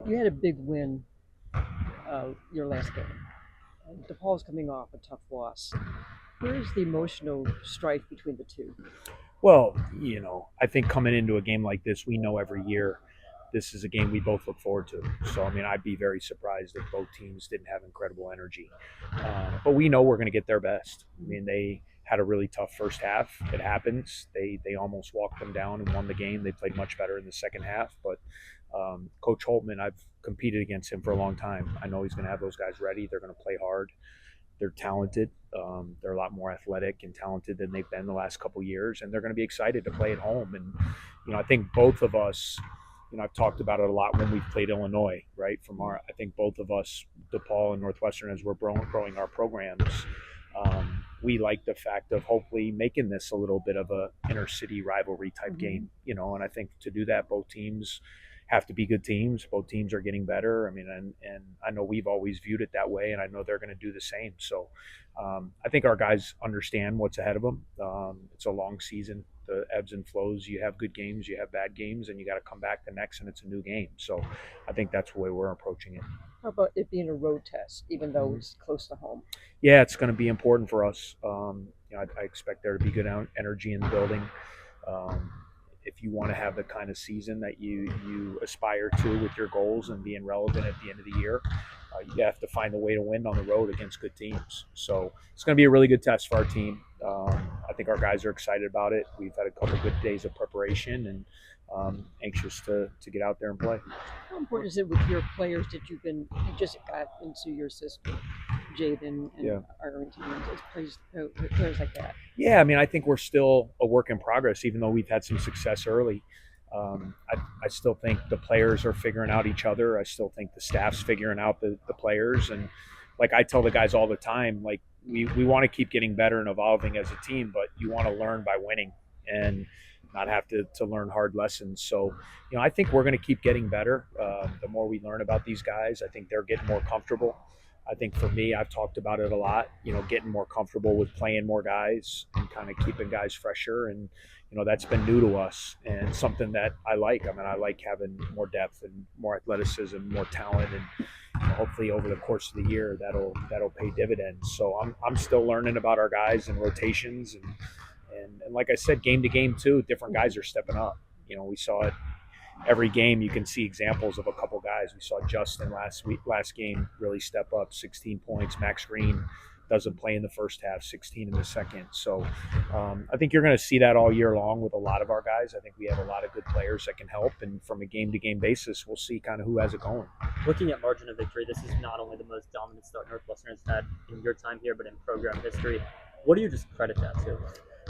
You had a big win your last game. DePaul's coming off a tough loss. Where is the emotional strife between the two? Well, I think coming into a game like this, we know every year this is a game we both look forward to. So, I mean, I'd be very surprised if both teams didn't have incredible energy. But we know we're going to get their best. I mean, they had a really tough first half. It happens. They almost walked them down and won the game. They played much better in the second half. But Coach Holtman, I've competed against him for a long time. I know he's going to have those guys ready. They're going to play hard. They're talented. They're a lot more athletic and talented than they've been the last couple of years, and they're going to be excited to play at home. And I think both of us, I've talked about it a lot when we've played Illinois, right? I think both of us, DePaul and Northwestern, as we're growing our programs, we like the fact of hopefully making this a little bit of a inner city rivalry type game, And I think to do that, both teams have to be good teams. Both teams are getting better. I mean, and I know we've always viewed it that way, and I know they're going to do the same. So I think our guys understand what's ahead of them. It's a long season, the ebbs and flows. You have good games, you have bad games, and you got to come back the next, and it's a new game. So I think that's the way we're approaching it. How about it being a road test, even though it's close to home? Yeah, it's going to be important for us. I expect there to be good energy in the building. If you want to have the kind of season that you aspire to with your goals and being relevant at the end of the year, you have to find a way to win on the road against good teams. So it's going to be a really good test for our team. I think our guys are excited about it. We've had a couple of good days of preparation and anxious to get out there and play. How important is it with your players that you just got into your system? Jaden and Arlington, players like that. Yeah, I mean, I think we're still a work in progress, even though we've had some success early. I still think the players are figuring out each other. I still think the staff's figuring out the players. And like I tell the guys all the time, like we want to keep getting better and evolving as a team, but you want to learn by winning and not have to learn hard lessons. So, I think we're going to keep getting better. The more we learn about these guys, I think they're getting more comfortable. I think for me, I've talked about it a lot, getting more comfortable with playing more guys and kind of keeping guys fresher. And, that's been new to us and something that I like. I mean, I like having more depth and more athleticism, more talent, and hopefully over the course of the year, that'll pay dividends. So I'm still learning about our guys and rotations. And like I said, game to game too, different guys are stepping up. We saw it. Every game you can see examples of a couple guys. We saw Justin last game really step up, 16 points. Max Green doesn't play in the first half, 16 in the second. So I think you're going to see that all year long with a lot of our guys. I think we have a lot of good players that can help, and from a game-to-game basis, we'll see kind of who has it going. Looking at margin of victory, this is not only the most dominant start Northwestern has had in your time here, but in program history. What do you just credit that to?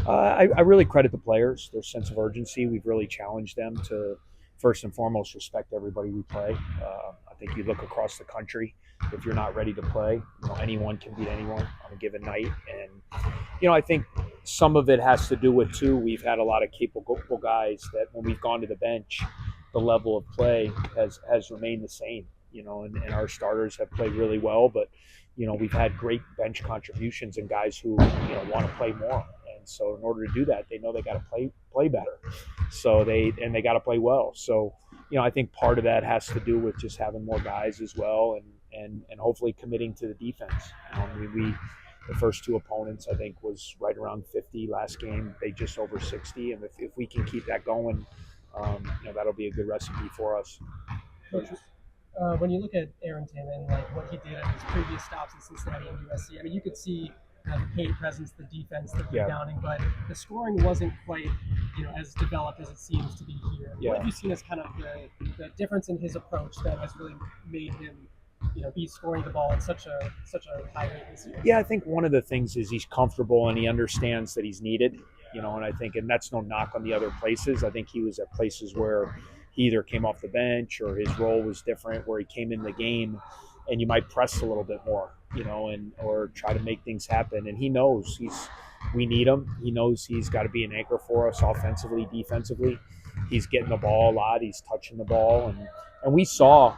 I really credit the players, their sense of urgency. We've really challenged them to first and foremost respect everybody we play. I think you look across the country, if you're not ready to play, anyone can beat anyone on a given night. And I think some of it has to do with too, we've had a lot of capable guys that when we've gone to the bench, the level of play has remained the same, and our starters have played really well, but we've had great bench contributions and guys who want to play more. And so in order to do that, they know they got to play better. So they got to play well. So, I think part of that has to do with just having more guys as well and hopefully committing to the defense. The first two opponents, I think, was right around 50 last game. They just over 60. And if we can keep that going, that'll be a good recipe for us. Coach, when you look at Arrington and like what he did at his previous stops in Cincinnati and USC, I mean, you could see the paint presence, the defense, the rebounding, but the scoring wasn't quite, as developed as it seems to be here. Yeah. What have you seen as kind of the difference in his approach that has really made him, be scoring the ball at such a high rate this year? Yeah, I think one of the things is he's comfortable and he understands that he's needed, and I think, and that's no knock on the other places. I think he was at places where he either came off the bench or his role was different, where he came in the game and you might press a little bit more, or try to make things happen. And he knows we need him. He knows he's got to be an anchor for us offensively, defensively. He's getting the ball a lot. He's touching the ball. And we saw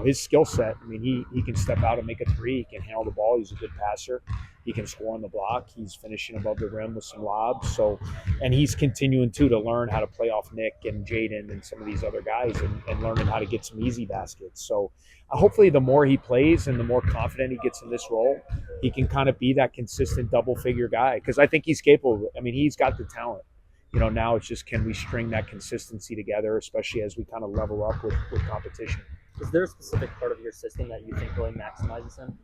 his skill set. I mean, he can step out and make a three. He can handle the ball. He's a good passer. He can score on the block. He's finishing above the rim with some lobs. So, and he's continuing to learn how to play off Nick and Jaden and some of these other guys and learning how to get some easy baskets. So hopefully the more he plays and the more confident he gets in this role, he can kind of be that consistent double-figure guy, because I think he's capable. I mean, he's got the talent. Now it's just, can we string that consistency together, especially as we kind of level up with competition. Is there a specific part of your system that you think really maximizes him?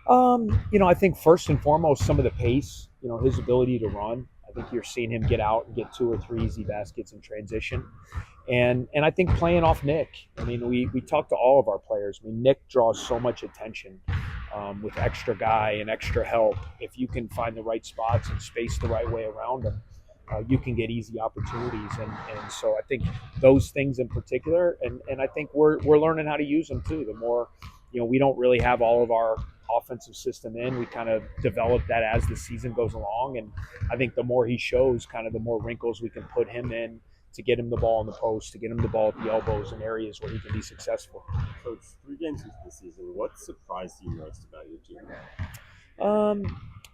I think first and foremost, some of the pace, his ability to run. I think you're seeing him get out and get 2 or 3 easy baskets in transition. And I think playing off Nick. I mean, we talk to all of our players. I mean, Nick draws so much attention with extra guy and extra help. If you can find the right spots and space the right way around him, you can get easy opportunities. And so I think those things in particular, and I think we're learning how to use them too. The more, we don't really have all of our offensive system in. We kind of develop that as the season goes along. And I think the more he shows, kind of the more wrinkles we can put him in to get him the ball in the post, to get him the ball at the elbows in areas where he can be successful. Coach, 3 games into the season, what surprised you most about your team?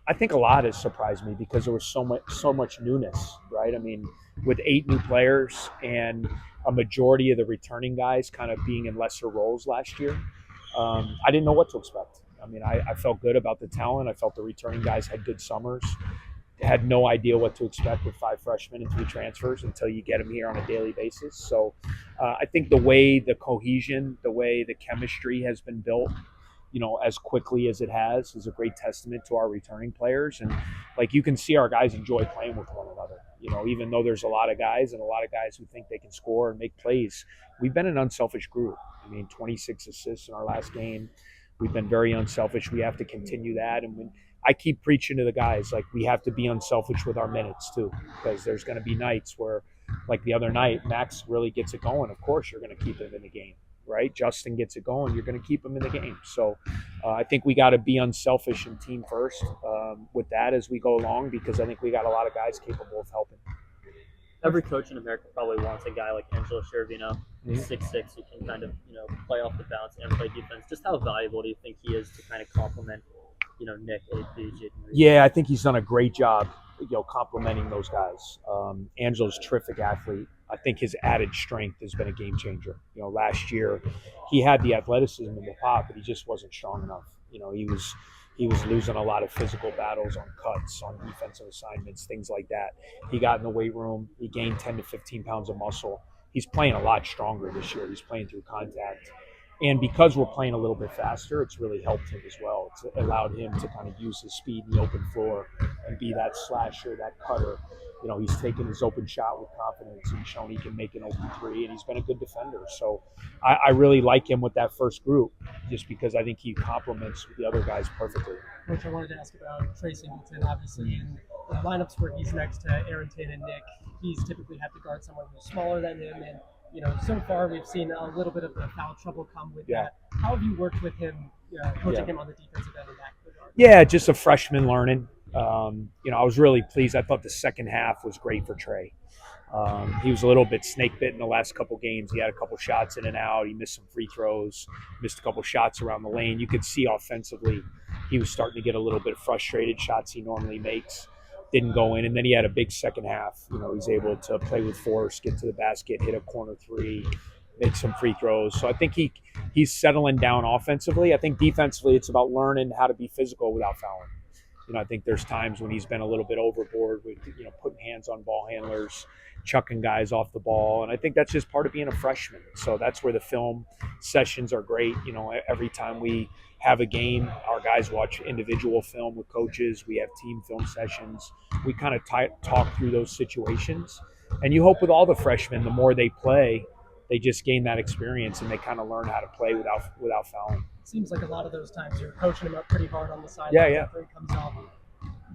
I think a lot has surprised me because there was so much newness, right? I mean, with 8 new players and a majority of the returning guys kind of being in lesser roles last year, I didn't know what to expect. I mean, I felt good about the talent. I felt the returning guys had good summers. Had no idea what to expect with 5 freshmen and 3 transfers until you get them here on a daily basis. So I think the way the cohesion, the way the chemistry has been built, as quickly as it has, is a great testament to our returning players. And you can see our guys enjoy playing with one another. Even though there's a lot of guys who think they can score and make plays, we've been an unselfish group. I mean, 26 assists in our last game. We've been very unselfish. We have to continue that. And when I keep preaching to the guys, we have to be unselfish with our minutes too, because there's going to be nights where, like the other night, Max really gets it going. Of course, you're going to keep him in the game, right? Justin gets it going. You're going to keep him in the game. So I think we got to be unselfish and team first with that as we go along, because I think we got a lot of guys capable of helping. Every coach in America probably wants a guy like Angelo Shervino, 6'6", who can kind of, play off the bounce and play defense. Just how valuable do you think he is to kind of complement, Nick, AP, Jaden? Yeah, I think he's done a great job, complimenting those guys. Angelo's a terrific athlete. I think his added strength has been a game changer. Last year he had the athleticism and the pop, but he just wasn't strong enough. He was losing a lot of physical battles on cuts, on defensive assignments, things like that. He got in the weight room. He gained 10 to 15 pounds of muscle. He's playing a lot stronger this year. He's playing through contact. And because we're playing a little bit faster, it's really helped him as well. It's allowed him to kind of use his speed in the open floor and be that slasher, that cutter. He's taken his open shot with confidence and shown he can make an open 3, and he's been a good defender. So I really like him with that first group, just because I think he complements the other guys perfectly. Coach, I wanted to ask about Trey Singleton. Obviously, in the lineups where he's next to Aaron Tatum and Nick, he's typically had to guard someone who's smaller than him. And, so far we've seen a little bit of the foul trouble come with that. How have you worked with him, coaching him on the defensive end of that regard? Yeah, just a freshman learning. I was really pleased. I thought the second half was great for Trey. He was a little bit snake bit in the last couple games. He had a couple shots in and out. He missed some free throws, missed a couple shots around the lane. You could see offensively he was starting to get a little bit frustrated. Shots he normally makes didn't go in. And then he had a big second half. He's able to play with force, get to the basket, hit a corner 3, make some free throws. So I think he's settling down offensively. I think defensively it's about learning how to be physical without fouling. I think there's times when he's been a little bit overboard with, putting hands on ball handlers, chucking guys off the ball. And I think that's just part of being a freshman. So that's where the film sessions are great. Every time we have a game, our guys watch individual film with coaches. We have team film sessions. We kind of talk through those situations. And you hope with all the freshmen, the more they play, they just gain that experience and they kind of learn how to play without fouling. It seems like a lot of those times you're coaching him up pretty hard on the sideline after he comes off.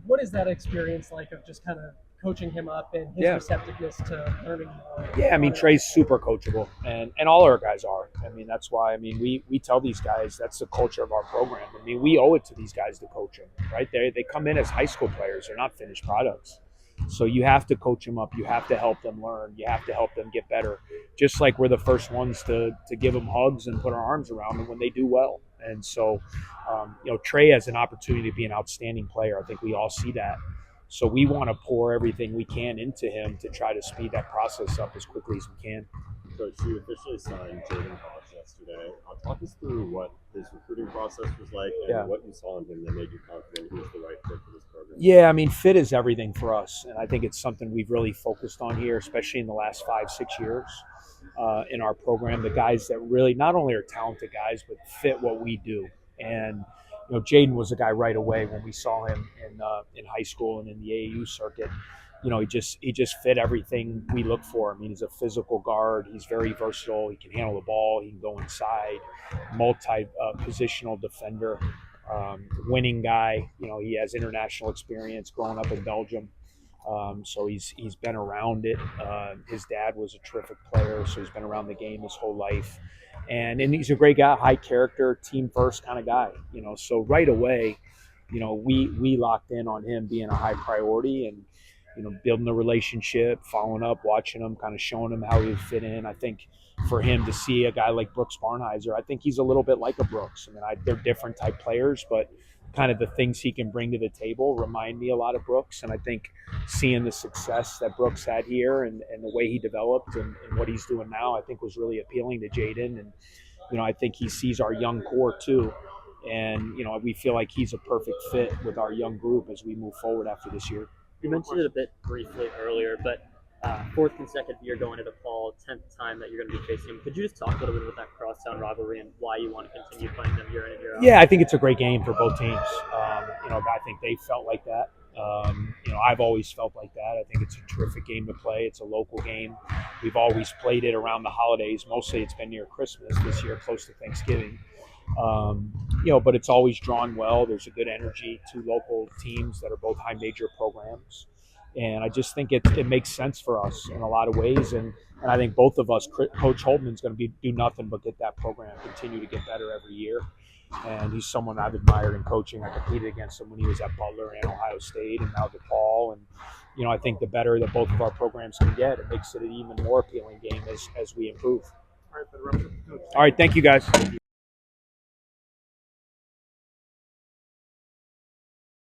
What is that experience like of just kind of coaching him up and his receptiveness to learning more? Yeah, I mean, Trey's super coachable, and all our guys are. I mean, that's why, we tell these guys that's the culture of our program. We owe it to these guys to coach them, right? They come in as high school players. They're not finished products. So you have to coach them up. You have to help them learn. You have to help them get better. Just like we're the first ones to give them hugs and put our arms around them when they do well. And so, Trey has an opportunity to be an outstanding player. I think we all see that. So we want to pour everything we can into him to try to speed that process up as quickly as we can. Coach, you officially signed Jaden yesterday. Talk us through what his recruiting process was like and what you saw in him that made you confident he was the right fit for this program. Yeah, I mean, fit is everything for us. And I think it's something we've really focused on here, especially in the last 5-6 years in our program. The guys that really not only are talented guys, but fit what we do. And Jaden was a guy right away when we saw him in high school and in the AAU circuit. He just fit everything we look for. I mean, he's a physical guard. He's very versatile. He can handle the ball. He can go inside. Multi-positional defender. Winning guy. He has international experience growing up in Belgium. So he's been around it. His dad was a terrific player, so he's been around the game his whole life. And he's a great guy, high character, team first kind of guy. So right away, we locked in on him being a high priority and building the relationship, following up, watching him, kind of showing him how he would fit in. I think for him to see a guy like Brooks Barnheiser, I think he's a little bit like a Brooks. I mean, they're different type players, but kind of the things he can bring to the table remind me a lot of Brooks. And I think seeing the success that Brooks had here and the way he developed and what he's doing now, I think was really appealing to Jaden. And, I think he sees our young core too. And, we feel like he's a perfect fit with our young group as we move forward after this year. You mentioned it a bit briefly earlier, but fourth consecutive year going to DePaul, 10th time that you're going to be facing him. Could you just talk a little bit about that crosstown rivalry and why you want to continue playing them year in and year out? Yeah, I think it's a great game for both teams. I think they felt like that. I've always felt like that. I think it's a terrific game to play. It's a local game. We've always played it around the holidays. Mostly it's been near Christmas this year, close to Thanksgiving. But it's always drawn well. There's a good energy, two local teams that are both high major programs. And I just think it makes sense for us in a lot of ways. And I think both of us, Coach Holtman's going to do nothing but get that program, continue to get better every year. And he's someone I've admired in coaching. I competed against him when he was at Butler and Ohio State and now DePaul. And, I think the better that both of our programs can get, it makes it an even more appealing game as we improve. All right, All right, thank you guys.